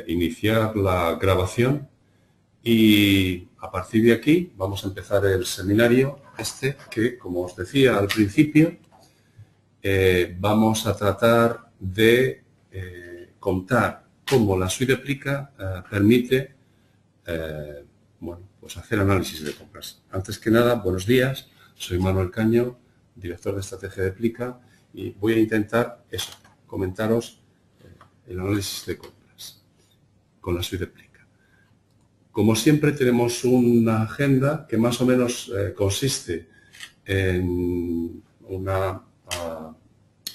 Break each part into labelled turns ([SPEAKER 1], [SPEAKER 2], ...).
[SPEAKER 1] Iniciar la grabación y a partir de aquí vamos a empezar el seminario que, como os decía al principio, vamos a tratar de contar cómo la suite de Plica permite pues hacer análisis de compras. Antes que nada, buenos días, soy Manuel Caño, director de estrategia de Plica, y voy a intentar comentaros el análisis de compras con la suite de Plica. Como siempre, tenemos una agenda que más o menos consiste en una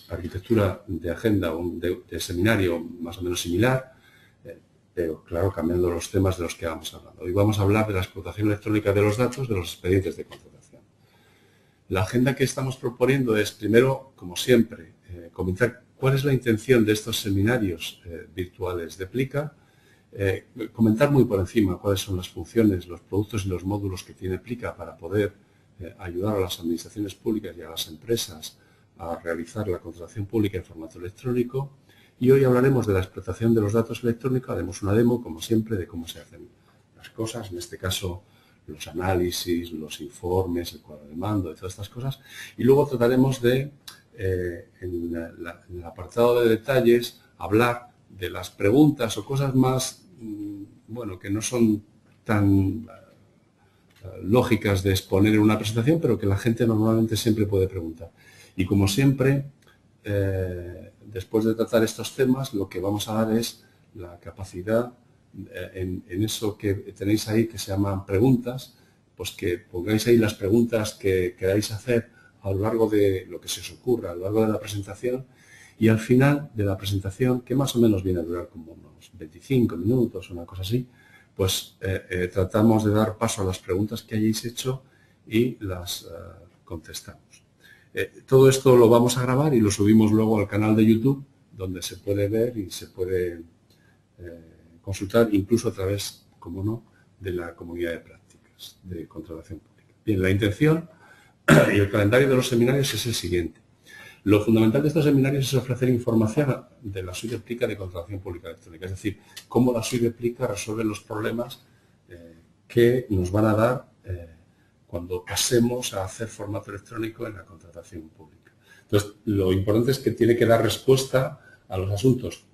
[SPEAKER 1] arquitectura de agenda, de seminario más o menos similar, pero claro, cambiando los temas de los que vamos hablando. Hoy vamos a hablar de la explotación electrónica de los datos de los expedientes de contratación. La agenda que estamos proponiendo es, primero, como siempre, comentar cuál es la intención de estos seminarios virtuales de Plica, comentar muy por encima cuáles son las funciones, los productos y los módulos que tiene Plica para poder ayudar a las administraciones públicas y a las empresas a realizar la contratación pública en formato electrónico. Y hoy hablaremos de la explotación de los datos electrónicos, haremos una demo, como siempre, de cómo se hacen las cosas, en este caso los análisis, los informes, el cuadro de mando, de todas estas cosas. Y luego trataremos de, en el apartado de detalles, hablar de las preguntas o cosas más, que no son tan lógicas de exponer en una presentación, pero que la gente normalmente siempre puede preguntar. Y como siempre, después de tratar estos temas, lo que vamos a dar es la capacidad en eso que tenéis ahí, que se llaman preguntas, pues que pongáis ahí las preguntas que queráis hacer a lo largo de lo que se os ocurra, a lo largo de la presentación, y al final de la presentación, que más o menos viene a durar como unos 25 minutos, una cosa así, pues tratamos de dar paso a las preguntas que hayáis hecho y las contestamos. Todo esto lo vamos a grabar y lo subimos luego al canal de YouTube, donde se puede ver y se puede consultar, incluso a través, como no, de la comunidad de prácticas de contratación pública. Bien, la intención y el calendario de los seminarios es el siguiente. Lo fundamental de estos seminarios es ofrecer información de la suite de Plica de contratación pública electrónica, es decir, cómo la suite de Plica resuelve los problemas que nos van a dar cuando pasemos a hacer formato electrónico en la contratación pública. Entonces, lo importante es que tiene que dar respuesta a los asuntos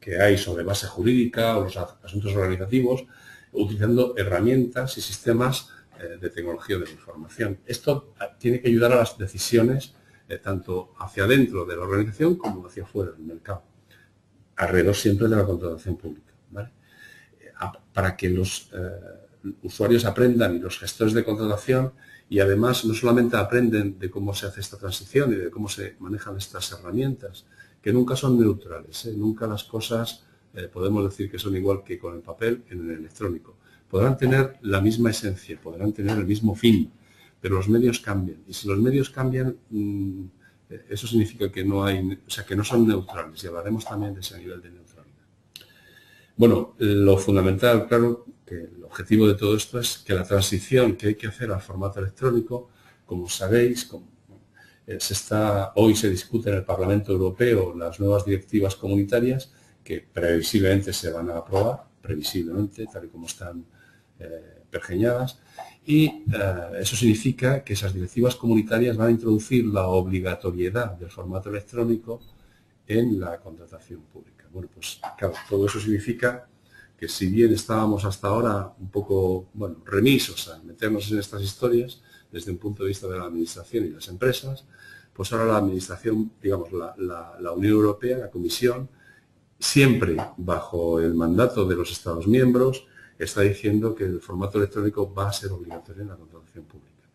[SPEAKER 1] que hay sobre base jurídica o los asuntos organizativos, utilizando herramientas y sistemas de tecnología de la información. Esto tiene que ayudar a las decisiones tanto hacia adentro de la organización como hacia afuera del mercado, alrededor siempre de la contratación pública, ¿vale? Para que los usuarios aprendan y los gestores de contratación, y además no solamente aprenden de cómo se hace esta transición y de cómo se manejan estas herramientas, que nunca son neutrales, nunca las cosas podemos decir que son igual que con el papel en el electrónico. Podrán tener la misma esencia, podrán tener el mismo fin, pero los medios cambian. Y si los medios cambian, eso significa que no hay, que no son neutrales. Y hablaremos también de ese nivel de neutralidad. Bueno, lo fundamental, claro, que el objetivo de todo esto es que la transición que hay que hacer al formato electrónico, como sabéis, hoy se discute en el Parlamento Europeo las nuevas directivas comunitarias que previsiblemente se van a aprobar, previsiblemente, tal y como están pergeñadas, y eso significa que esas directivas comunitarias van a introducir la obligatoriedad del formato electrónico en la contratación pública. Bueno, pues claro, todo eso significa que si bien estábamos hasta ahora un poco, remisos a meternos en estas historias desde un punto de vista de la administración y las empresas, pues ahora la administración, digamos, la Unión Europea, la Comisión, siempre bajo el mandato de los Estados miembros, está diciendo que el formato electrónico va a ser obligatorio en la contratación pública.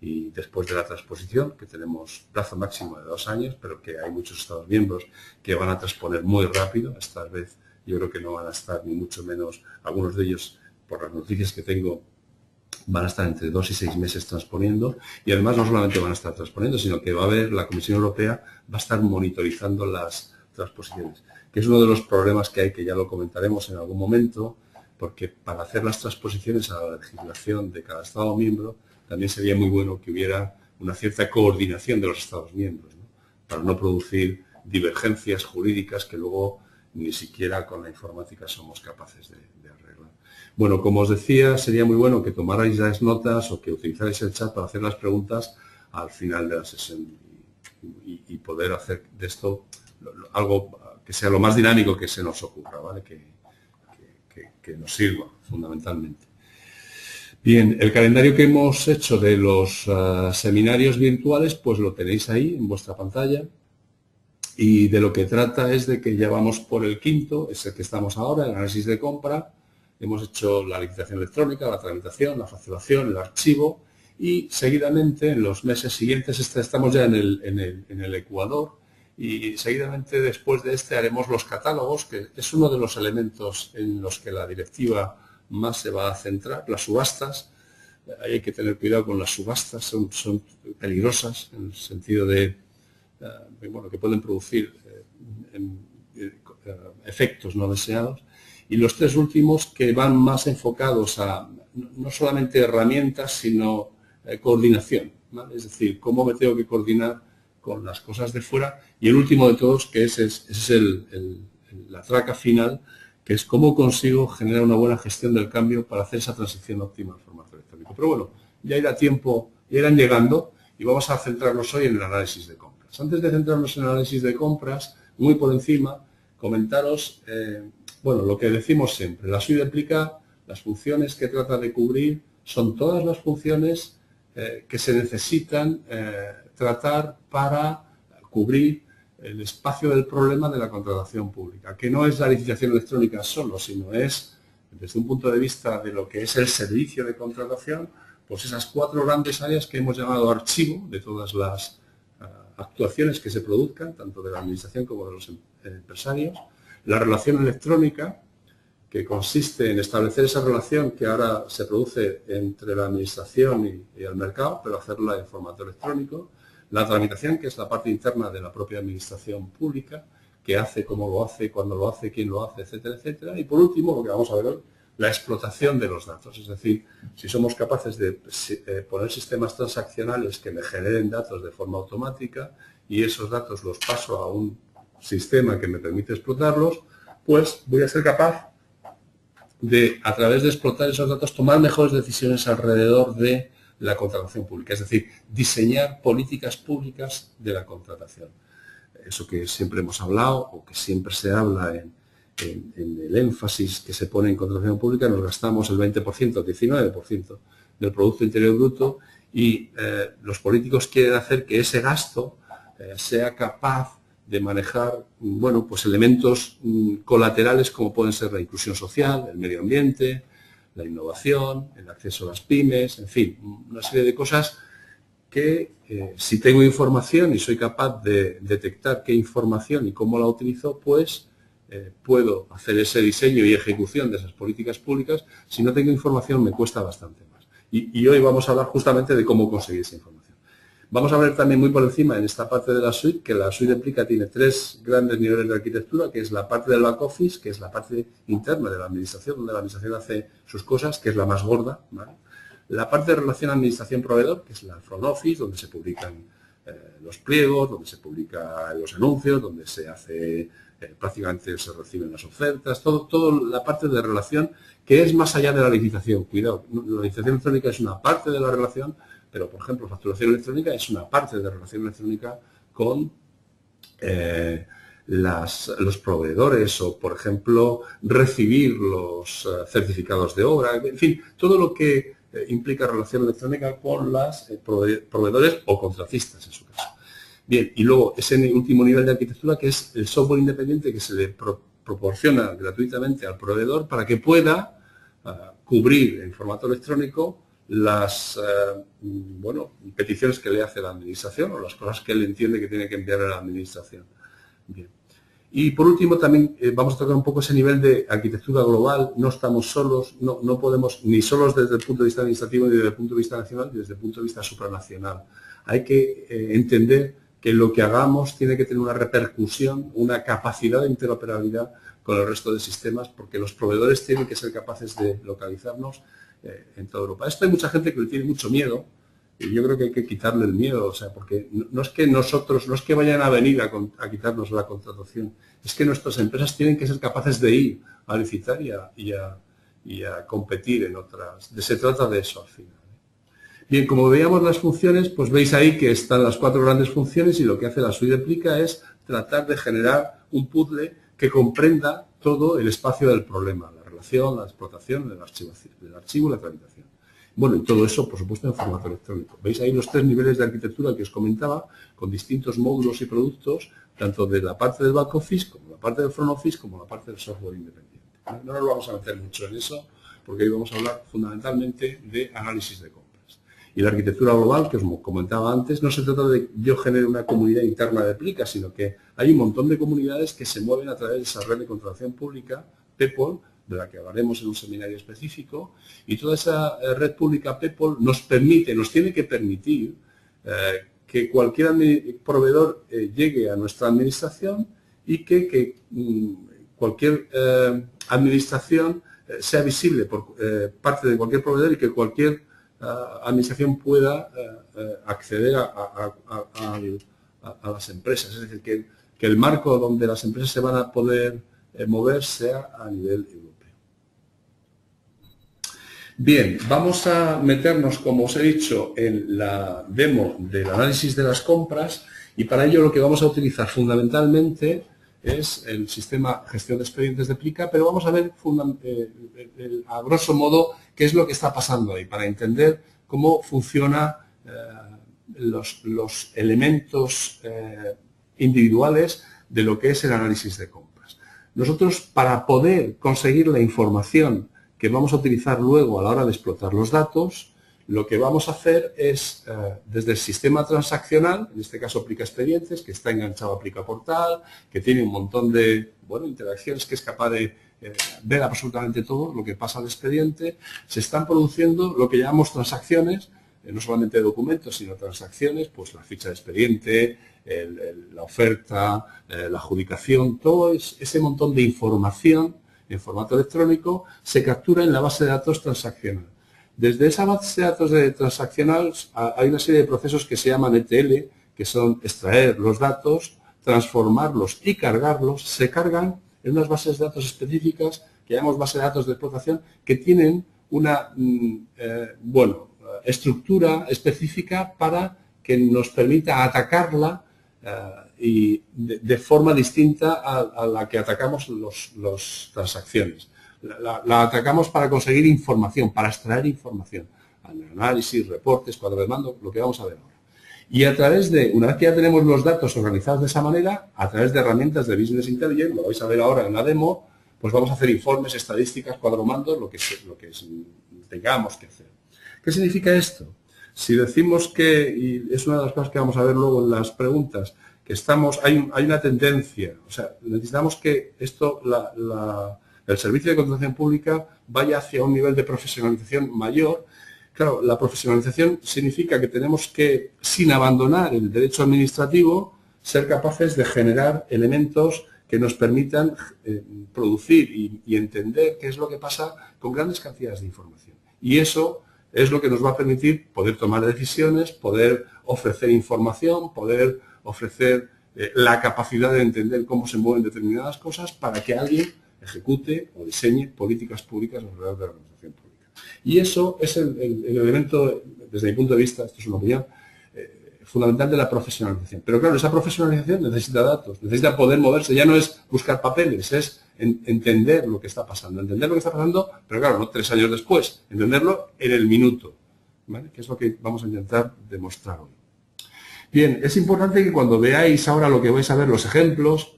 [SPEAKER 1] Y después de la transposición, que tenemos plazo máximo de 2 años, pero que hay muchos Estados miembros que van a transponer muy rápido, esta vez yo creo que no van a estar ni mucho menos, algunos de ellos, por las noticias que tengo, van a estar entre 2 y 6 meses transponiendo, y además no solamente van a estar transponiendo, sino que va a haber, la Comisión Europea va a estar monitorizando las transposiciones, que es uno de los problemas que hay, que ya lo comentaremos en algún momento, porque para hacer las transposiciones a la legislación de cada Estado miembro también sería muy bueno que hubiera una cierta coordinación de los Estados miembros, ¿no? Para no producir divergencias jurídicas que luego ni siquiera con la informática somos capaces de arreglar. Bueno, como os decía, sería muy bueno que tomarais las notas o que utilizarais el chat para hacer las preguntas al final de la sesión y poder hacer de esto algo que sea lo más dinámico que se nos ocurra, ¿vale? Que nos sirva fundamentalmente. Bien, el calendario que hemos hecho de los seminarios virtuales, pues lo tenéis ahí en vuestra pantalla. Y de lo que trata es de que ya vamos por el quinto, es el que estamos ahora, el análisis de compra. Hemos hecho la licitación electrónica, la tramitación, la facturación, el archivo y seguidamente en los meses siguientes, estamos ya en el Ecuador, y seguidamente después de este haremos los catálogos, que es uno de los elementos en los que la directiva más se va a centrar, las subastas. Ahí hay que tener cuidado con las subastas, son peligrosas en el sentido de bueno, que pueden producir efectos no deseados. Y los tres últimos que van más enfocados a no solamente herramientas, sino coordinación, ¿vale? Es decir, cómo me tengo que coordinar con las cosas de fuera. Y el último de todos, que es la traca final, que es cómo consigo generar una buena gestión del cambio para hacer esa transición óptima al formato electrónico. Pero bueno, ya irá tiempo, ya irán llegando y vamos a centrarnos hoy en el análisis de compras. Antes de centrarnos en el análisis de compras, muy por encima, comentaros, bueno, lo que decimos siempre. La suite implica las funciones que trata de cubrir, son todas las funciones que se necesitan tratar para cubrir el espacio del problema de la contratación pública, que no es la licitación electrónica solo, sino es, desde un punto de vista de lo que es el servicio de contratación, pues esas cuatro grandes áreas que hemos llamado archivo de todas las actuaciones que se produzcan, tanto de la administración como de los empresarios, la relación electrónica, que consiste en establecer esa relación que ahora se produce entre la administración y el mercado, pero hacerla en formato electrónico, la tramitación, que es la parte interna de la propia administración pública, que hace, cómo lo hace, cuándo lo hace, quién lo hace, etcétera, etcétera. Y por último, lo que vamos a ver hoy, la explotación de los datos. Es decir, si somos capaces de poner sistemas transaccionales que me generen datos de forma automática y esos datos los paso a un sistema que me permite explotarlos, pues voy a ser capaz de, a través de explotar esos datos, tomar mejores decisiones alrededor de la contratación pública, es decir, diseñar políticas públicas de la contratación. Eso que siempre hemos hablado o que siempre se habla en el énfasis que se pone en contratación pública, nos gastamos el 20%, el 19% del Producto Interior Bruto y los políticos quieren hacer que ese gasto sea capaz de manejar, bueno, pues elementos colaterales como pueden ser la inclusión social, el medio ambiente, la innovación, el acceso a las pymes, en fin, una serie de cosas que si tengo información y soy capaz de detectar qué información y cómo la utilizo, pues puedo hacer ese diseño y ejecución de esas políticas públicas. Si no tengo información me cuesta bastante más. Y hoy vamos a hablar justamente de cómo conseguir esa información. Vamos a ver también muy por encima en esta parte de la suite, que la suite implica tiene tres grandes niveles de arquitectura, que es la parte del back office, que es la parte interna de la administración, donde la administración hace sus cosas, que es la más gorda, ¿vale? La parte de relación administración-proveedor, que es la front office, donde se publican los pliegos, donde se publican los anuncios, donde se hace, prácticamente se reciben las ofertas, toda la parte de relación que es más allá de la licitación. Cuidado, la licitación electrónica es una parte de la relación, pero, por ejemplo, facturación electrónica es una parte de la relación electrónica con los proveedores o, por ejemplo, recibir los certificados de obra, en fin, todo lo que implica relación electrónica con los proveedores o contratistas, en su caso. Bien, y luego ese último nivel de arquitectura, que es el software independiente que se le proporciona gratuitamente al proveedor para que pueda cubrir en formato electrónico las bueno, peticiones que le hace la administración o las cosas que él entiende que tiene que enviar a la administración. Bien. Y por último también vamos a tocar un poco ese nivel de arquitectura global. No estamos solos, no podemos ni solos desde el punto de vista administrativo ni desde el punto de vista nacional ni desde el punto de vista supranacional. Hay que entender que lo que hagamos tiene que tener una repercusión, una capacidad de interoperabilidad con el resto de sistemas, porque los proveedores tienen que ser capaces de localizarnos en toda Europa. Esto hay mucha gente que le tiene mucho miedo yo creo que hay que quitarle el miedo, o sea, porque no es que nosotros, no es que vayan a venir a quitarnos la contratación, es que nuestras empresas tienen que ser capaces de ir a licitar y a competir en otras. Se trata de eso al final. Bien, como veíamos las funciones, pues veis ahí que están las 4 grandes funciones y lo que hace la suite de Plica es tratar de generar un puzzle que comprenda todo el espacio del problema, la relación, la explotación, el archivo y la tramitación. Bueno, y todo eso, por supuesto, en formato electrónico. Veis ahí los 3 niveles de arquitectura que os comentaba, con distintos módulos y productos, tanto de la parte del back office, como la parte del front office, como la parte del software independiente. No nos vamos a meter mucho en eso, porque hoy vamos a hablar fundamentalmente de análisis de compras. Y la arquitectura global, que os comentaba antes, no se trata de yo generar una comunidad interna de Plica, sino que hay un montón de comunidades que se mueven a través de esa red de contratación pública, PEPOL, de la que hablaremos en un seminario específico, y toda esa red pública PEPOL nos tiene que permitir que cualquier proveedor llegue a nuestra administración y que cualquier administración sea visible por parte de cualquier proveedor y que cualquier administración pueda acceder a las empresas. Es decir, que el marco donde las empresas se van a poder mover sea a nivel europeo. Bien, vamos a meternos, como os he dicho, en la demo del análisis de las compras y para ello lo que vamos a utilizar fundamentalmente es el sistema gestión de expedientes de Plica, pero vamos a ver a grosso modo qué es lo que está pasando ahí para entender cómo funcionan los elementos individuales de lo que es el análisis de compras. Nosotros, para poder conseguir la información que vamos a utilizar luego a la hora de explotar los datos, lo que vamos a hacer es, desde el sistema transaccional, en este caso Plica Expedientes, que está enganchado a Plica Portal, que tiene un montón de interacciones, que es capaz de ver absolutamente todo lo que pasa al expediente, se están produciendo lo que llamamos transacciones, no solamente de documentos, sino transacciones, pues la ficha de expediente, la oferta, la adjudicación, todo ese montón de información en formato electrónico se captura en la base de datos transaccional. Desde esa base de datos transaccional hay una serie de procesos que se llaman ETL, que son extraer los datos, transformarlos y cargarlos. Se cargan en unas bases de datos específicas que llamamos bases de datos de explotación que tienen una estructura específica para que nos permita atacarla y de forma distinta a la que atacamos las transacciones. La atacamos para conseguir información, para extraer información, análisis, reportes, cuadros de mando, lo que vamos a ver ahora. Y a través una vez que ya tenemos los datos organizados de esa manera, a través de herramientas de Business Intelligence, lo vais a ver ahora en la demo, pues vamos a hacer informes, estadísticas, cuadromandos, lo que tengamos que hacer. ¿Qué significa esto? Si decimos que, y es una de las cosas que vamos a ver luego en las preguntas, que hay una tendencia, o sea, necesitamos que el servicio de contratación pública vaya hacia un nivel de profesionalización mayor. Claro, la profesionalización significa que tenemos que, sin abandonar el derecho administrativo, ser capaces de generar elementos que nos permitan producir y entender qué es lo que pasa con grandes cantidades de información. Y eso es lo que nos va a permitir poder tomar decisiones, poder ofrecer información, poder ofrecer la capacidad de entender cómo se mueven determinadas cosas para que alguien ejecute o diseñe políticas públicas alrededor de la administración pública. Y eso es el elemento, desde mi punto de vista, esto es una opinión, fundamental de la profesionalización. Pero claro, esa profesionalización necesita datos, necesita poder moverse, ya no es buscar papeles, es entender lo que está pasando, pero claro, no 3 años después, entenderlo en el minuto, ¿vale? Que es lo que vamos a intentar demostrar hoy. Bien, es importante que cuando veáis ahora lo que vais a ver, los ejemplos,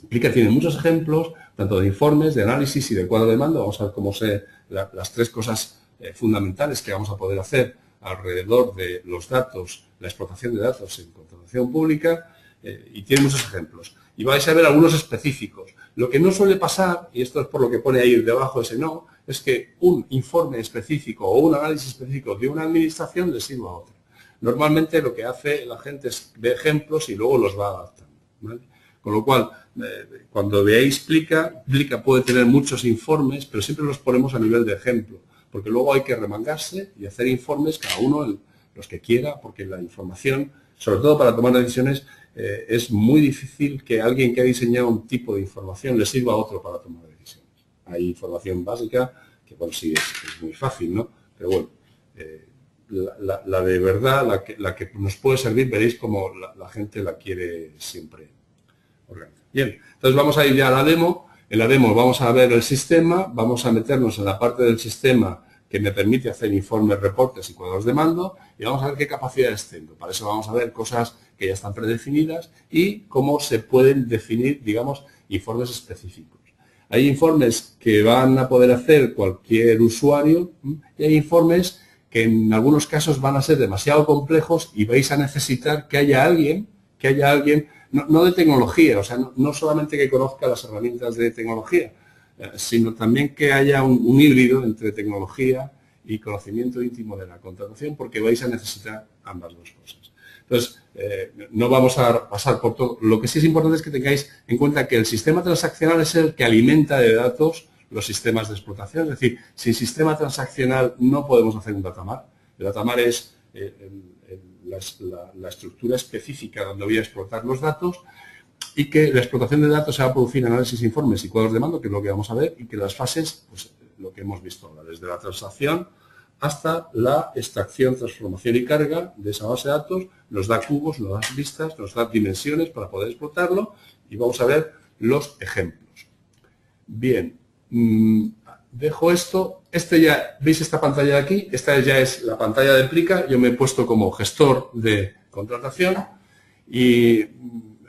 [SPEAKER 1] Plica tiene muchos ejemplos, tanto de informes, de análisis y de cuadro de mando. Vamos a ver cómo las 3 cosas fundamentales que vamos a poder hacer alrededor de los datos, la explotación de datos en contratación pública, y tiene muchos ejemplos. Y vais a ver algunos específicos. Lo que no suele pasar, y esto es por lo que pone ahí debajo ese no, es que un informe específico o un análisis específico de una administración le sirva a otra. Normalmente lo que hace la gente es ver ejemplos y luego los va adaptando, ¿vale? Con lo cual, cuando veáis Plica puede tener muchos informes, pero siempre los ponemos a nivel de ejemplo, porque luego hay que remangarse y hacer informes, cada uno los que quiera, porque la información, sobre todo para tomar decisiones, es muy difícil que alguien que ha diseñado un tipo de información le sirva a otro para tomar decisiones. Hay información básica que, bueno, sí es muy fácil, ¿no? Pero bueno, la de verdad, la que nos puede servir, veréis como la gente la quiere siempre organizar. Bien, entonces vamos a ir ya a la demo. En la demo vamos a ver el sistema, vamos a meternos en la parte del sistema que me permite hacer informes, reportes y cuadros de mando y vamos a ver qué capacidades tengo. Para eso vamos a ver cosas que ya están predefinidas y cómo se pueden definir, digamos, informes específicos. Hay informes que van a poder hacer cualquier usuario y hay informes que en algunos casos van a ser demasiado complejos y vais a necesitar que haya alguien, no de tecnología, o sea, no solamente que conozca las herramientas de tecnología, sino también que haya un híbrido entre tecnología y conocimiento íntimo de la contratación, porque vais a necesitar ambas dos cosas. Entonces, no vamos a pasar por todo. Lo que sí es importante es que tengáis en cuenta que el sistema transaccional es el que alimenta de datos los sistemas de explotación. Es decir, sin sistema transaccional no podemos hacer un datamar. El datamar es la estructura específica donde voy a explotar los datos y que la explotación de datos se va a producir análisis, informes y cuadros de mando, que es lo que vamos a ver, y que las fases, pues lo que hemos visto ahora, desde la transacción hasta la extracción, transformación y carga de esa base de datos, nos da cubos, nos da listas, nos da dimensiones para poder explotarlo y vamos a ver los ejemplos. Bien, dejo esto. ¿Veis esta pantalla de aquí? Esta ya es la pantalla de Plica. Yo me he puesto como gestor de contratación y,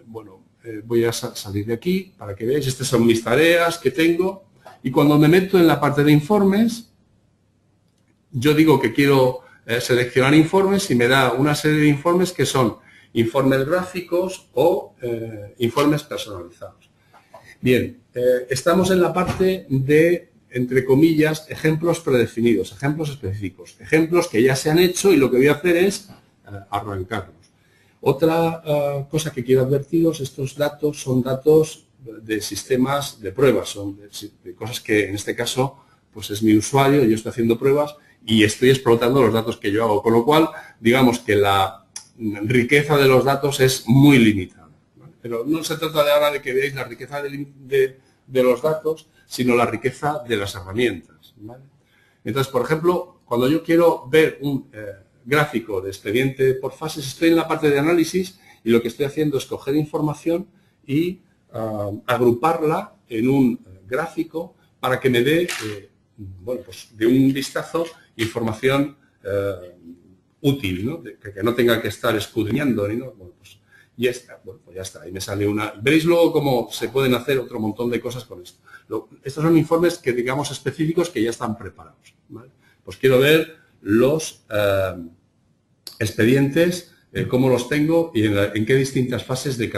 [SPEAKER 1] bueno, voy a salir de aquí para que veáis. Estas son mis tareas que tengo y cuando me meto en la parte de informes, yo digo que quiero seleccionar informes y me da una serie de informes que son informes gráficos o informes personalizados. Bien, estamos en la parte de, entre comillas, ejemplos predefinidos, ejemplos específicos, ejemplos que ya se han hecho y lo que voy a hacer es arrancarlos. Otra cosa que quiero advertiros, estos datos son datos de sistemas de pruebas, son de cosas que en este caso pues es mi usuario, yo estoy haciendo pruebas y estoy explotando los datos que yo hago, con lo cual digamos que la riqueza de los datos es muy limitada. Pero no se trata de ahora de que veáis la riqueza de los datos, sino la riqueza de las herramientas, ¿vale? Entonces, por ejemplo, cuando yo quiero ver un gráfico de expediente por fases, estoy en la parte de análisis y lo que estoy haciendo es coger información y agruparla en un gráfico para que me dé, bueno, pues de un vistazo, información útil, ¿no? Que no tenga que estar escudriñando ni no. Bueno, pues ya está, bueno, pues ya está, ahí me sale una... Veréis luego cómo se pueden hacer otro montón de cosas con esto. Estos son informes que, digamos, específicos que ya están preparados, ¿vale? Pues quiero ver los expedientes, cómo los tengo y en qué distintas fases del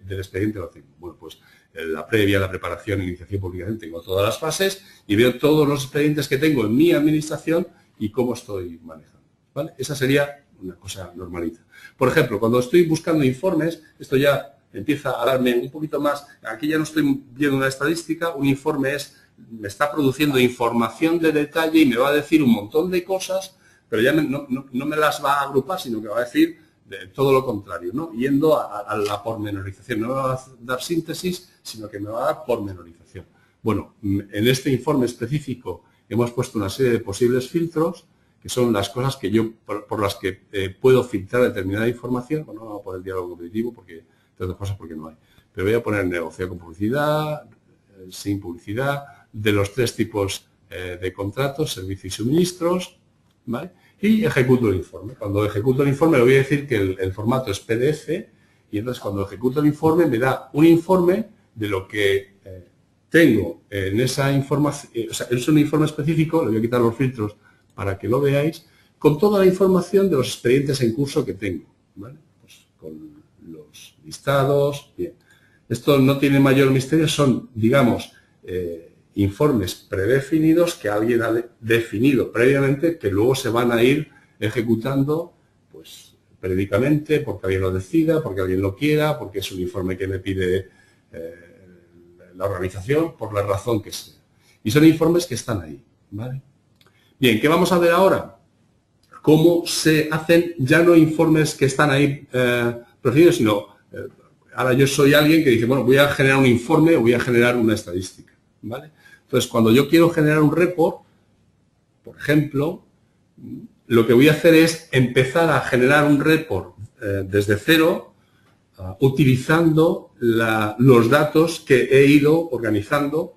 [SPEAKER 1] expediente lo tengo. Bueno, pues la previa, la preparación, iniciación, publicación, tengo todas las fases y veo todos los expedientes que tengo en mi administración y cómo estoy manejando, ¿vale? Esa sería una cosa normalita. Por ejemplo, cuando estoy buscando informes, esto ya empieza a darme un poquito más, aquí ya no estoy viendo una estadística, un informe me está produciendo información de detalle y me va a decir un montón de cosas, pero ya no me las va a agrupar, sino que va a decir todo lo contrario, ¿no? Yendo a la pormenorización. No me va a dar síntesis, sino que me va a dar pormenorización. Bueno, en este informe específico hemos puesto una serie de posibles filtros, que son las cosas que yo, por las que puedo filtrar determinada información. Bueno, no vamos a poner diálogo competitivo, porque, entre otras cosas, porque no hay. Pero voy a poner negociado con publicidad, sin publicidad, de los 3 tipos de contratos, servicios y suministros, ¿vale? Y ejecuto el informe. Cuando ejecuto el informe le voy a decir que el formato es PDF y entonces cuando ejecuto el informe me da un informe de lo que tengo en esa información, o sea, es un informe específico, le voy a quitar los filtros para que lo veáis, con toda la información de los expedientes en curso que tengo, ¿vale? Pues con los listados, bien. Esto no tiene mayor misterio, son, digamos, informes predefinidos que alguien ha definido previamente, que luego se van a ir ejecutando, pues, periódicamente, porque alguien lo decida, porque alguien lo quiera, porque es un informe que me pide la organización, por la razón que sea. Y son informes que están ahí, ¿vale? Bien, ¿qué vamos a ver ahora? cómo se hacen ya no informes que están ahí preferidos, sino ahora yo soy alguien que dice, bueno, voy a generar un informe o voy a generar una estadística, ¿vale? Entonces, cuando yo quiero generar un report, por ejemplo, lo que voy a hacer es empezar a generar un report desde cero, utilizando los datos que he ido organizando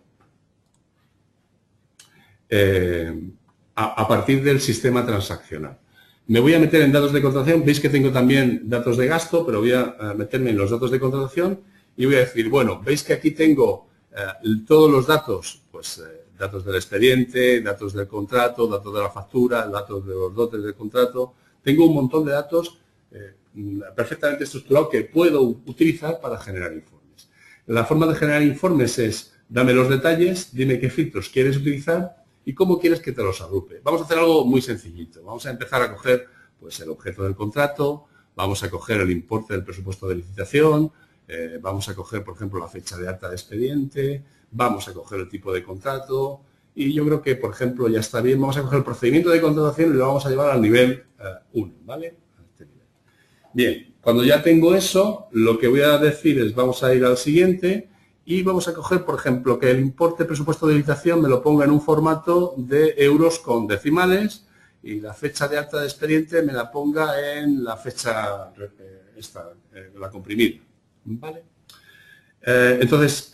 [SPEAKER 1] a partir del sistema transaccional. Me voy a meter en datos de contratación. Veis que tengo también datos de gasto, pero voy a meterme en los datos de contratación y voy a decir, bueno, veis que aquí tengo todos los datos, pues datos del expediente, datos del contrato, datos de la factura, datos de los dotes del contrato. Tengo un montón de datos perfectamente estructurados que puedo utilizar para generar informes. La forma de generar informes es, dame los detalles, dime qué filtros quieres utilizar y cómo quieres que te los agrupe. Vamos a hacer algo muy sencillito. Vamos a empezar a coger pues, el objeto del contrato, vamos a coger el importe del presupuesto de licitación, vamos a coger, por ejemplo, la fecha de acta de expediente, vamos a coger el tipo de contrato y yo creo que, por ejemplo, ya está bien. Vamos a coger el procedimiento de contratación y lo vamos a llevar al nivel 1, ¿vale? A este nivel. Bien, cuando ya tengo eso, lo que voy a decir es vamos a ir al siguiente y vamos a coger, por ejemplo, que el importe presupuesto de licitación me lo ponga en un formato de euros con decimales y la fecha de acta de expediente me la ponga en la fecha la comprimida. ¿Vale? Entonces,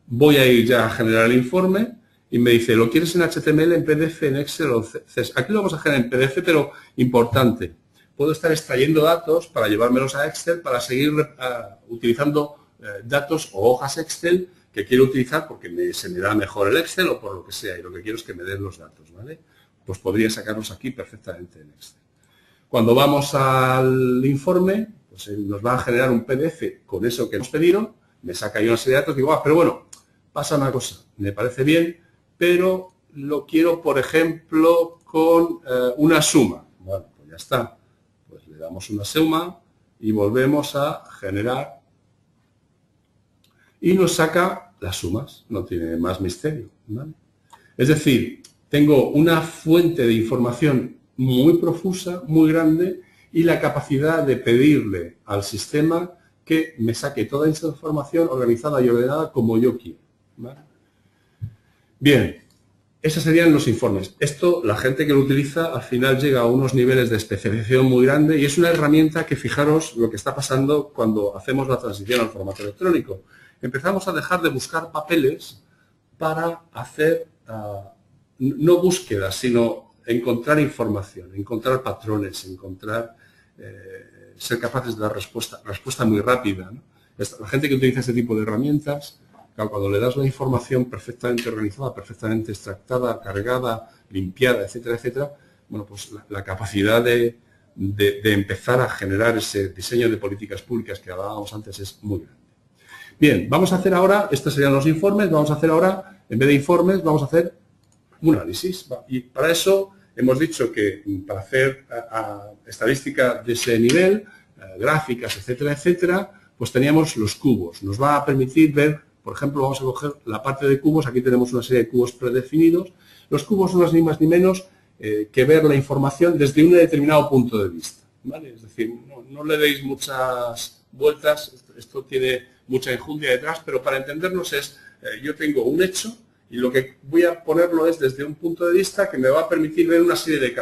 [SPEAKER 1] voy a ir ya a generar el informe y me dice, ¿lo quieres en HTML, en PDF, en Excel o CSV? Aquí lo vamos a generar en PDF, pero importante. Puedo estar extrayendo datos para llevármelos a Excel para seguir utilizando datos o hojas Excel que quiero utilizar porque se me da mejor el Excel o por lo que sea y lo que quiero es que me den los datos, ¿vale? Pues podría sacarlos aquí perfectamente en Excel. Cuando vamos al informe, pues nos va a generar un PDF con eso que hemos pedido, me saca ahí una serie de datos y digo, pero bueno, pasa una cosa, me parece bien, pero lo quiero, por ejemplo, con una suma. Bueno, pues ya está. Pues le damos una suma y volvemos a generar y nos saca las sumas, no tiene más misterio, ¿vale? Es decir, tengo una fuente de información muy profusa, muy grande y la capacidad de pedirle al sistema que me saque toda esa información organizada y ordenada como yo quiero, ¿vale? Bien, esos serían los informes. Esto, la gente que lo utiliza, al final llega a unos niveles de especialización muy grande y es una herramienta que, fijaros lo que está pasando cuando hacemos la transición al formato electrónico. Empezamos a dejar de buscar papeles para hacer, no búsquedas, sino encontrar información, encontrar patrones, ser capaces de dar respuesta muy rápida, ¿no? La gente que utiliza este tipo de herramientas, claro, cuando le das la información perfectamente organizada, perfectamente extractada, cargada, limpiada, etcétera, etcétera, bueno, pues la capacidad de empezar a generar ese diseño de políticas públicas que hablábamos antes es muy grande. Bien, vamos a hacer ahora, estos serían los informes, vamos a hacer ahora, en vez de informes, vamos a hacer un análisis. Y para eso hemos dicho que para hacer estadística de ese nivel, gráficas, etcétera, etcétera, pues teníamos los cubos. Nos va a permitir ver, por ejemplo, vamos a coger la parte de cubos, aquí tenemos una serie de cubos predefinidos. Los cubos no es ni más ni menos que ver la información desde un determinado punto de vista, ¿vale? Es decir, no le deis muchas vueltas, esto tiene mucha enjundia detrás, pero para entendernos es, yo tengo un hecho y lo que voy a ponerlo es desde un punto de vista que me va a permitir ver una serie de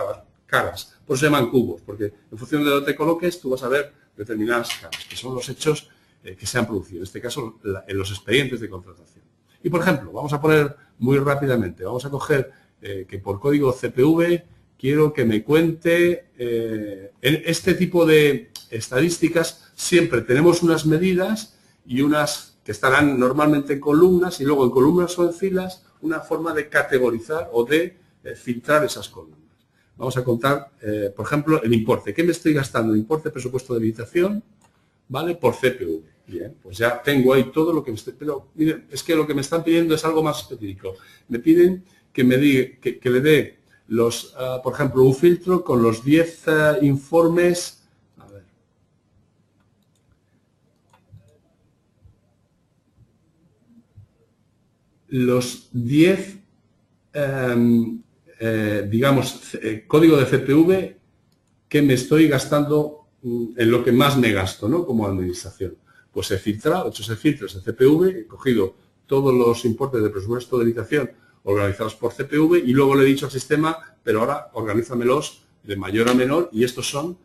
[SPEAKER 1] caras. Por eso se llaman cubos, porque en función de donde te coloques, tú vas a ver determinadas caras, que son los hechos que se han producido, en este caso en los expedientes de contratación. Y, por ejemplo, vamos a poner muy rápidamente, vamos a coger que por código CPV quiero que me cuente en este tipo de estadísticas, siempre tenemos unas medidas y unas que estarán normalmente en columnas y luego en columnas o en filas una forma de categorizar o de filtrar esas columnas. Vamos a contar, por ejemplo, el importe. ¿Qué me estoy gastando? El importe presupuesto de licitación, ¿vale? Por CPV. Bien, pues ya tengo ahí todo lo que me estoy... Pero miren, es que lo que me están pidiendo es algo más específico. Me piden que me diga, que le dé los, por ejemplo, un filtro con los 10 informes. Los 10 digamos, código de CPV que me estoy gastando en lo que más me gasto, ¿no? Como administración. Pues he filtrado, he hecho ese filtro, ese CPV, he cogido todos los importes de presupuesto de licitación organizados por CPV y luego le he dicho al sistema, pero ahora organízamelos de mayor a menor y estos son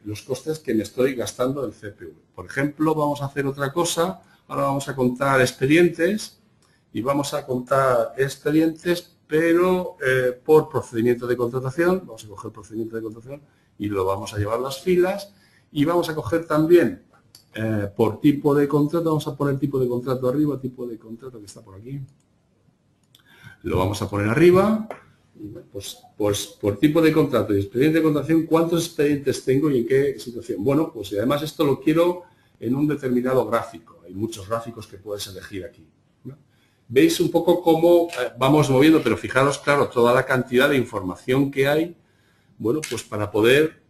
[SPEAKER 1] los costes que me estoy gastando en CPV. Por ejemplo, vamos a hacer otra cosa, ahora vamos a contar expedientes y vamos a contar expedientes, pero por procedimiento de contratación, vamos a coger procedimiento de contratación y lo vamos a llevar las filas y vamos a coger también por tipo de contrato, vamos a poner tipo de contrato arriba, tipo de contrato que está por aquí, lo vamos a poner arriba, pues por tipo de contrato y expediente de contratación, ¿cuántos expedientes tengo y en qué situación? Bueno, pues y además esto lo quiero en un determinado gráfico, hay muchos gráficos que puedes elegir aquí, ¿no? Veis un poco cómo vamos moviendo, pero fijaros, claro, toda la cantidad de información que hay, bueno, pues para poder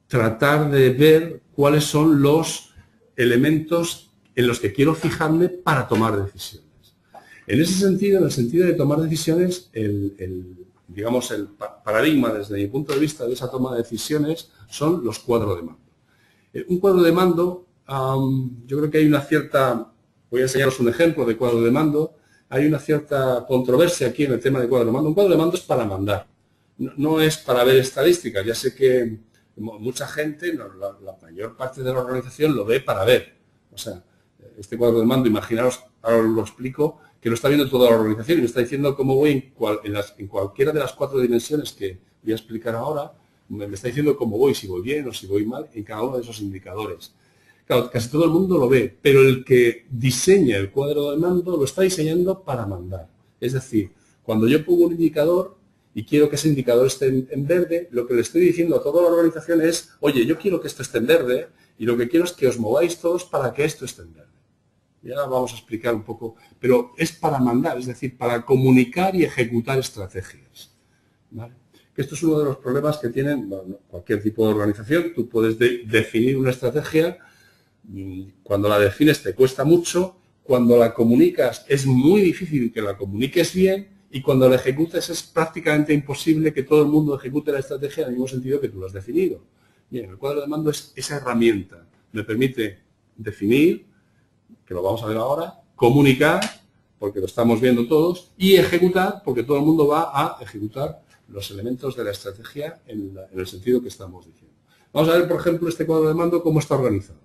[SPEAKER 1] tratar de ver cuáles son los elementos en los que quiero fijarme para tomar decisiones. En ese sentido, en el sentido de tomar decisiones, digamos, el paradigma desde mi punto de vista de esa toma de decisiones son los cuadros de mando. Un cuadro de mando, yo creo que hay una cierta, voy a enseñaros un ejemplo de cuadro de mando, hay una cierta controversia aquí en el tema de cuadro de mando. Un cuadro de mando es para mandar, no es para ver estadísticas. Ya sé que mucha gente, la mayor parte de la organización lo ve para ver. O sea, este cuadro de mando, imaginaros, ahora os lo explico, que lo está viendo toda la organización y me está diciendo cómo voy en cualquiera de las 4 dimensiones que voy a explicar ahora, me está diciendo cómo voy, si voy bien o si voy mal en cada uno de esos indicadores. Claro, casi todo el mundo lo ve, pero el que diseña el cuadro de mando lo está diseñando para mandar. Es decir, cuando yo pongo un indicador y quiero que ese indicador esté en verde, lo que le estoy diciendo a toda la organización es, oye, yo quiero que esto esté en verde y lo que quiero es que os mováis todos para que esto esté en verde. Ya vamos a explicar un poco, pero es para mandar, es decir, para comunicar y ejecutar estrategias, ¿vale? Esto es uno de los problemas que tienen cualquier tipo de organización. Tú puedes definir una estrategia, cuando la defines te cuesta mucho, cuando la comunicas es muy difícil que la comuniques bien y cuando la ejecutas es prácticamente imposible que todo el mundo ejecute la estrategia en el mismo sentido que tú lo has definido. Bien, el cuadro de mando es esa herramienta, me permite definir, que lo vamos a ver ahora, comunicar, porque lo estamos viendo todos, y ejecutar, porque todo el mundo va a ejecutar los elementos de la estrategia en el sentido que estamos diciendo. Vamos a ver, por ejemplo, este cuadro de mando, cómo está organizado.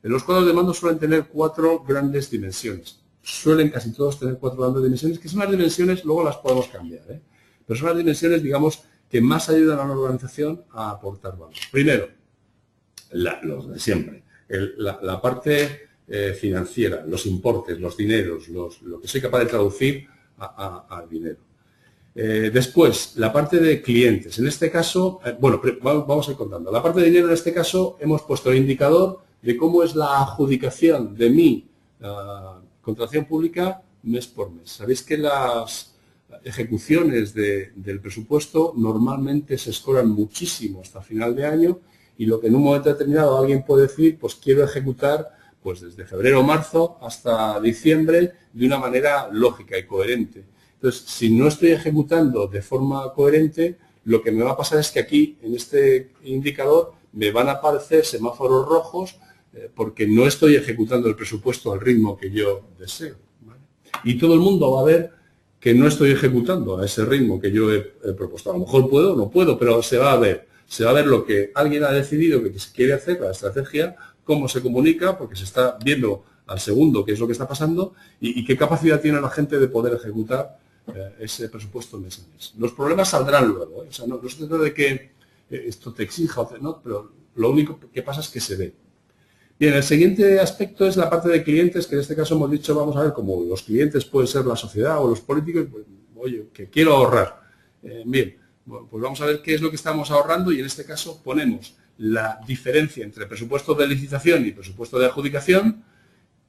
[SPEAKER 1] Los cuadros de mando suelen tener 4 grandes dimensiones. Suelen casi todos tener 4 grandes dimensiones, que son las dimensiones, luego las podemos cambiar, pero son las dimensiones, digamos, que más ayudan a la organización a aportar valor. Primero, los de siempre, la parte financiera, los importes, los dineros, lo que soy capaz de traducir al dinero. Después, la parte de clientes. En este caso, bueno, vamos a ir contando. La parte de dinero, en este caso, hemos puesto el indicador de cómo es la adjudicación de mi contratación pública mes por mes. Sabéis que las ejecuciones del presupuesto normalmente se escoran muchísimo hasta final de año y lo que en un momento determinado alguien puede decir, pues quiero ejecutar pues desde febrero o marzo hasta diciembre de una manera lógica y coherente. Entonces, si no estoy ejecutando de forma coherente, lo que me va a pasar es que aquí, en este indicador, me van a aparecer semáforos rojos porque no estoy ejecutando el presupuesto al ritmo que yo deseo, ¿vale? Y todo el mundo va a ver que no estoy ejecutando a ese ritmo que yo he propuesto. A lo mejor puedo o no puedo, pero se va a ver. Se va a ver lo que alguien ha decidido que se quiere hacer, la estrategia, cómo se comunica, porque se está viendo al segundo qué es lo que está pasando y qué capacidad tiene la gente de poder ejecutar ese presupuesto mes a mes. Los problemas saldrán luego, O sea, no se trata de que esto te exija, ¿no? Pero lo único que pasa es que se ve. Bien, el siguiente aspecto es la parte de clientes, que en este caso hemos dicho, vamos a ver, como los clientes pueden ser la sociedad o los políticos, pues, oye, que quiero ahorrar. Bien, bueno, pues vamos a ver qué es lo que estamos ahorrando y en este caso ponemos la diferencia entre presupuesto de licitación y presupuesto de adjudicación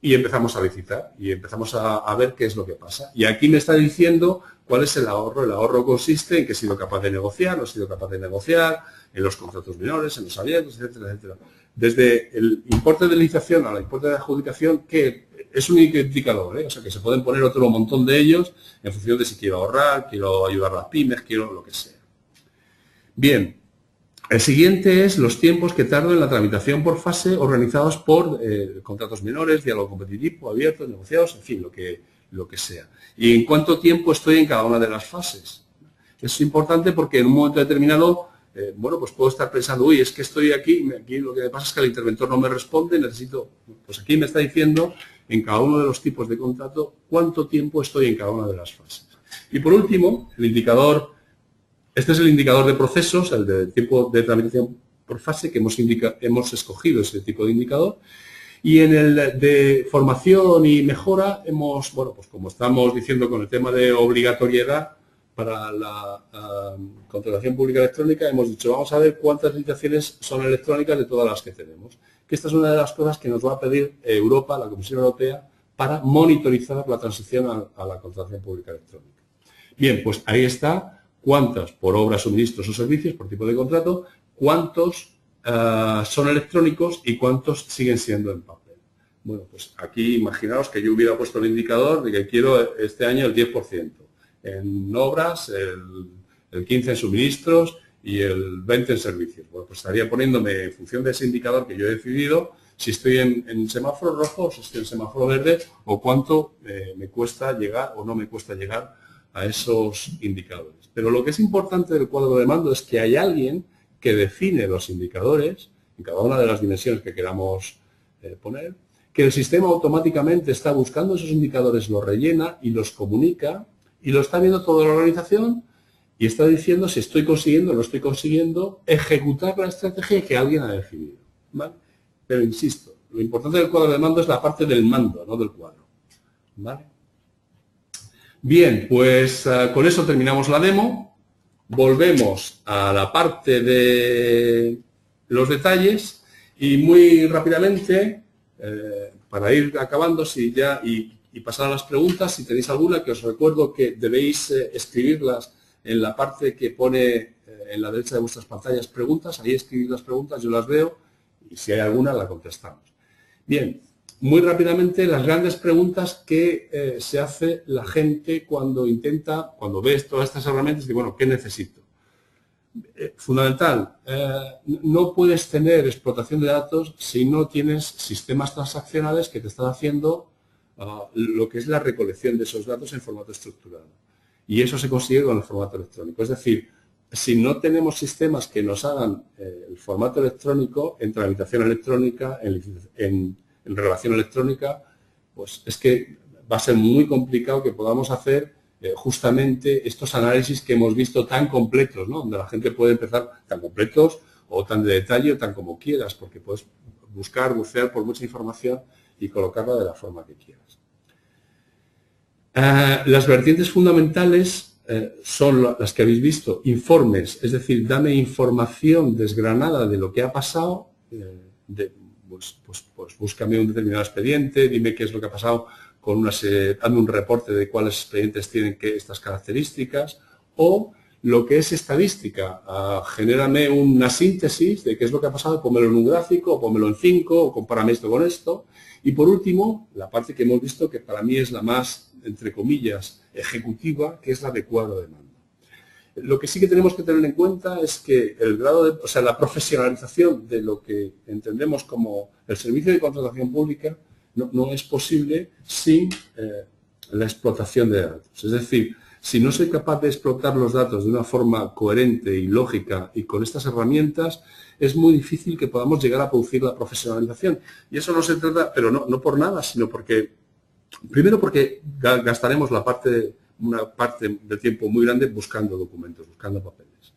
[SPEAKER 1] y empezamos a licitar y empezamos a ver qué es lo que pasa. Y aquí me está diciendo cuál es el ahorro. El ahorro consiste en que he sido capaz de negociar, no he sido capaz de negociar, en los contratos menores, en los abiertos, etcétera, etcétera. Desde el importe de licitación al importe de adjudicación, ¿qué es un indicador, o sea que se pueden poner otro montón de ellos en función de si quiero ahorrar, quiero ayudar a las pymes, quiero lo que sea. Bien, el siguiente es los tiempos que tardo en la tramitación por fase organizados por contratos menores, diálogo competitivo, abiertos, negociados, en fin, lo que sea. Y en cuánto tiempo estoy en cada una de las fases. Eso es importante porque en un momento determinado, bueno, pues puedo estar pensando, uy, es que estoy aquí lo que me pasa es que el interventor no me responde, necesito, pues aquí me está diciendo en cada uno de los tipos de contrato cuánto tiempo estoy en cada una de las fases. Y por último, el indicador, este es el indicador de procesos, el de tiempo de tramitación por fase, que hemos escogido ese tipo de indicador. Y en el de formación y mejora hemos, bueno, pues como estamos diciendo con el tema de obligatoriedad para la contratación pública electrónica, hemos dicho, vamos a ver cuántas licitaciones son electrónicas de todas las que tenemos. Que esta es una de las cosas que nos va a pedir Europa, la Comisión Europea, para monitorizar la transición a la contratación pública electrónica. Bien, pues ahí está cuántas por obras, suministros o servicios, por tipo de contrato, cuántos son electrónicos y cuántos siguen siendo en papel. Bueno, pues aquí imaginaos que yo hubiera puesto el indicador de que quiero este año el 10%. En obras, el 15% en suministros y el 20% en servicios. Bueno, pues estaría poniéndome en función de ese indicador que yo he decidido si estoy en semáforo rojo o si estoy en semáforo verde o cuánto me cuesta llegar o no me cuesta llegar a esos indicadores. Pero lo que es importante del cuadro de mando es que hay alguien que define los indicadores en cada una de las dimensiones que queramos poner, que el sistema automáticamente está buscando esos indicadores, los rellena y los comunica y lo está viendo toda la organización y está diciendo si estoy consiguiendo o no estoy consiguiendo ejecutar la estrategia que alguien ha definido, ¿vale? Pero insisto, lo importante del cuadro de mando es la parte del mando, no del cuadro, ¿vale? Bien, pues con eso terminamos la demo. Volvemos a la parte de los detalles y muy rápidamente, para ir acabando, si ya y pasar a las preguntas, si tenéis alguna, que os recuerdo que debéis escribirlas en la parte que pone en la derecha de vuestras pantallas preguntas, ahí escribid las preguntas, yo las veo y si hay alguna la contestamos. Bien, muy rápidamente las grandes preguntas que se hace la gente cuando ves todas estas herramientas y bueno, ¿qué necesito? Fundamental, no puedes tener explotación de datos si no tienes sistemas transaccionales que te están haciendo lo que es la recolección de esos datos en formato estructurado. Y eso se consigue con el formato electrónico. Es decir, si no tenemos sistemas que nos hagan el formato electrónico en tramitación electrónica, en relación electrónica, pues es que va a ser muy complicado que podamos hacer justamente estos análisis que hemos visto tan completos, ¿no? Donde la gente puede empezar tan completos o tan de detalle o tan como quieras, porque puedes bucear por mucha información y colocarla de la forma que quieras. Las vertientes fundamentales son las que habéis visto, informes, es decir, dame información desgranada de lo que ha pasado, pues búscame un determinado expediente, dime qué es lo que ha pasado con dame un reporte de cuáles expedientes tienen estas características, o lo que es estadística, genérame una síntesis de qué es lo que ha pasado, pónmelo en un gráfico, o pónmelo en 5, o compárame esto con esto. Y por último, la parte que hemos visto que para mí es la más, entre comillas, ejecutiva, que es la de cuadro de mando. Lo que sí que tenemos que tener en cuenta es que el grado la profesionalización de lo que entendemos como el servicio de contratación pública no es posible sin la explotación de datos. Es decir, si no soy capaz de explotar los datos de una forma coherente y lógica y con estas herramientas, es muy difícil que podamos llegar a producir la profesionalización. Y eso no se trata, pero no por nada, sino porque, primero porque gastaremos una parte del tiempo muy grande buscando documentos, buscando papeles.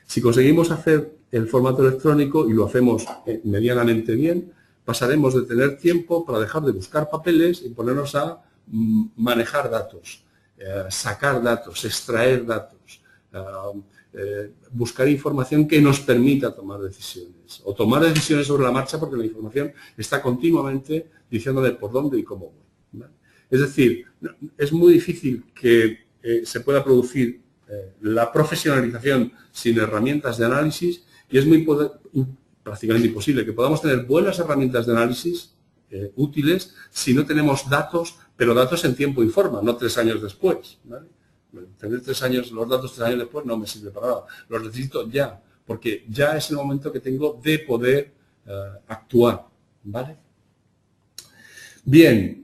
[SPEAKER 1] Si conseguimos hacer el formato electrónico y lo hacemos medianamente bien, pasaremos de tener tiempo para dejar de buscar papeles y ponernos a manejar datos, sacar datos, extraer datos, buscar información que nos permita tomar decisiones o tomar decisiones sobre la marcha porque la información está continuamente diciéndole por dónde y cómo voy, ¿vale? Es decir, es muy difícil que se pueda producir la profesionalización sin herramientas de análisis y es prácticamente imposible que podamos tener buenas herramientas de análisis útiles si no tenemos datos, pero datos en tiempo y forma, no 3 años después, ¿vale? Tener 3 años, los datos 3 años después no me sirve para nada. Los necesito ya, porque ya es el momento que tengo de poder actuar, ¿vale? Bien,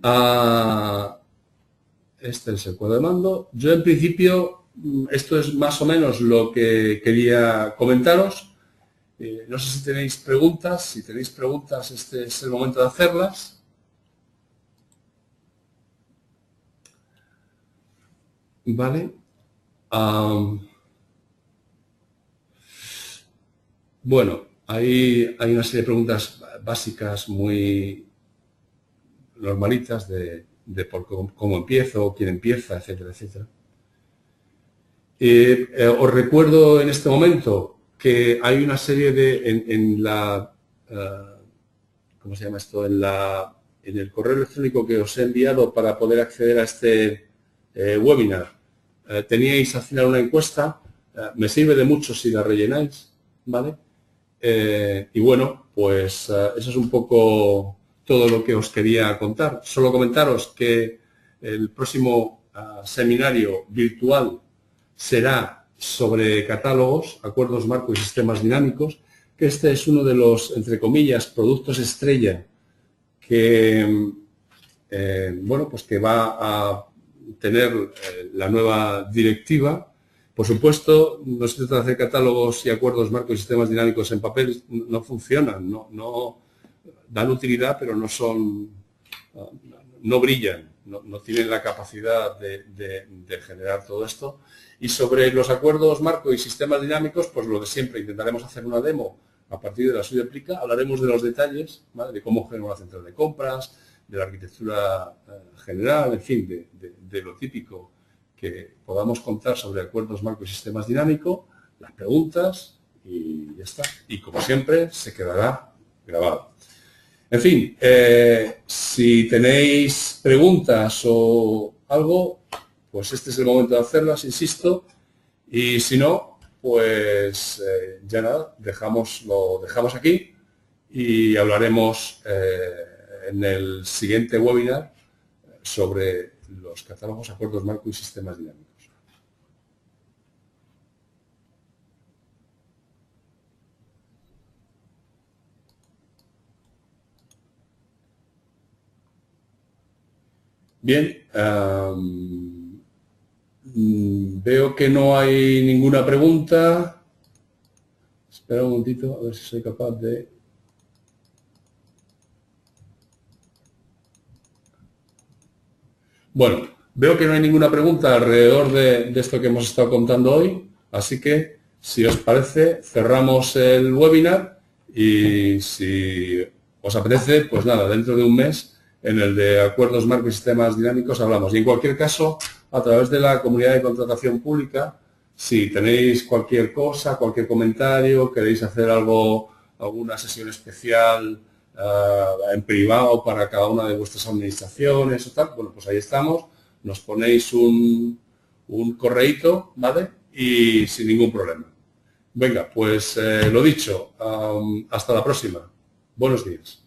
[SPEAKER 1] este es el cuadro de mando. Yo, en principio, esto es más o menos lo que quería comentaros. No sé si tenéis preguntas. Si tenéis preguntas, este es el momento de hacerlas. Vale. Bueno, hay una serie de preguntas básicas muy normalitas de por cómo empiezo, quién empieza, etcétera, etcétera. Os recuerdo en este momento que hay una serie de, en la, ¿cómo se llama esto? En el correo electrónico que os he enviado para poder acceder a este webinar, teníais al final una encuesta, me sirve de mucho si la rellenáis, ¿vale? Y bueno, pues eso es un poco todo lo que os quería contar. Solo comentaros que el próximo seminario virtual será sobre catálogos, acuerdos marco y sistemas dinámicos, que este es uno de los, entre comillas, productos estrella que, bueno, pues que va a tener la nueva directiva. Por supuesto, no se trata de hacer catálogos y acuerdos marco y sistemas dinámicos en papel, no funcionan, no dan utilidad, pero no son, no brillan, no tienen la capacidad de generar todo esto. Y sobre los acuerdos marco y sistemas dinámicos, pues lo de siempre, intentaremos hacer una demo a partir de la suya aplica, hablaremos de los detalles, ¿vale? De cómo generar una central de compras, de la arquitectura general, en fin, de lo típico que podamos contar sobre acuerdos marco y sistemas dinámicos, las preguntas y ya está. Y como siempre, se quedará grabado. En fin, si tenéis preguntas o algo, pues este es el momento de hacerlas, insisto. Y si no, pues ya nada, lo dejamos aquí y hablaremos en el siguiente webinar sobre los catálogos, acuerdos marco y sistemas dinámicos. Bien, veo que no hay ninguna pregunta. Espera un momentito, a ver si soy capaz de... Bueno, veo que no hay ninguna pregunta alrededor de esto que hemos estado contando hoy, así que, si os parece, cerramos el webinar y si os apetece, pues nada, dentro de un mes, en el de acuerdos marco y sistemas dinámicos hablamos. Y en cualquier caso, a través de la comunidad de contratación pública, si tenéis cualquier cosa, cualquier comentario, queréis hacer alguna sesión especial en privado para cada una de vuestras administraciones o tal, bueno, pues ahí estamos, nos ponéis un correíto, ¿vale? Y sin ningún problema. Venga, pues lo dicho, hasta la próxima. Buenos días.